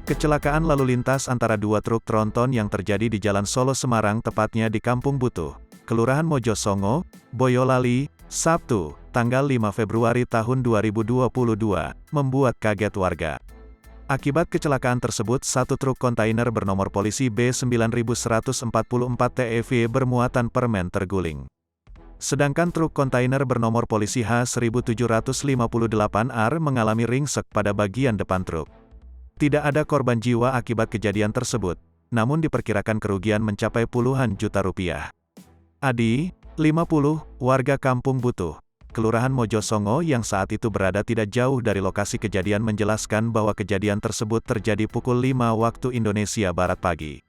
Kecelakaan lalu lintas antara dua truk tronton yang terjadi di Jalan Solo Semarang tepatnya di Kampung Butuh, Kelurahan Mojosongo, Boyolali, Sabtu, tanggal 5 Februari tahun 2022, membuat kaget warga. Akibat kecelakaan tersebut satu truk kontainer bernomor polisi B9144 TEV bermuatan permen terguling. Sedangkan truk kontainer bernomor polisi H1758R mengalami ringsek pada bagian depan truk. Tidak ada korban jiwa akibat kejadian tersebut, namun diperkirakan kerugian mencapai puluhan juta rupiah. Adi, 50, warga Kampung Butuh, Kelurahan Mojosongo yang saat itu berada tidak jauh dari lokasi kejadian menjelaskan bahwa kejadian tersebut terjadi pukul 5 waktu Indonesia Barat pagi.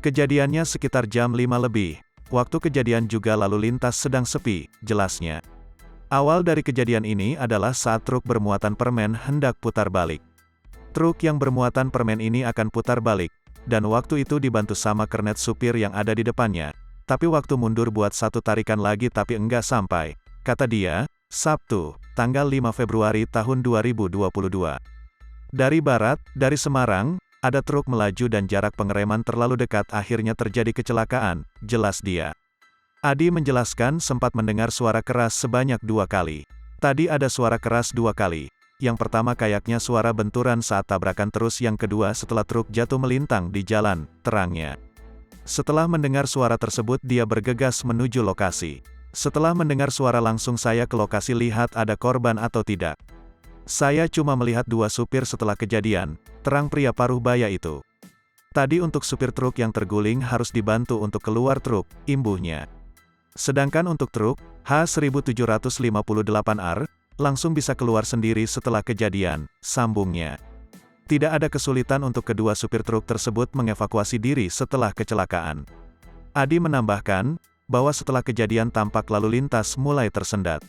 Kejadiannya sekitar jam 5 lebih, waktu kejadian juga lalu lintas sedang sepi, jelasnya. Awal dari kejadian ini adalah saat truk bermuatan permen hendak putar balik. Truk yang bermuatan permen ini akan putar balik, dan waktu itu dibantu sama kernet supir yang ada di depannya. Tapi waktu mundur buat satu tarikan lagi tapi enggak sampai, kata dia, Sabtu, tanggal 5 Februari tahun 2022. Dari barat, dari Semarang, ada truk melaju dan jarak pengereman terlalu dekat akhirnya terjadi kecelakaan, jelas dia. Adi menjelaskan sempat mendengar suara keras sebanyak 2 kali. Tadi ada suara keras 2 kali. Yang pertama kayaknya suara benturan saat tabrakan terus yang kedua setelah truk jatuh melintang di jalan, terangnya. Setelah mendengar suara tersebut dia bergegas menuju lokasi. Setelah mendengar suara langsung saya ke lokasi lihat ada korban atau tidak. Saya cuma melihat 2 supir setelah kejadian, terang pria paruh baya itu. Tadi untuk supir truk yang terguling harus dibantu untuk keluar truk, imbuhnya. Sedangkan untuk truk, H1758R, langsung bisa keluar sendiri setelah kejadian, sambungnya. Tidak ada kesulitan untuk kedua supir truk tersebut mengevakuasi diri setelah kecelakaan. Adi menambahkan, bahwa setelah kejadian tampak lalu lintas mulai tersendat.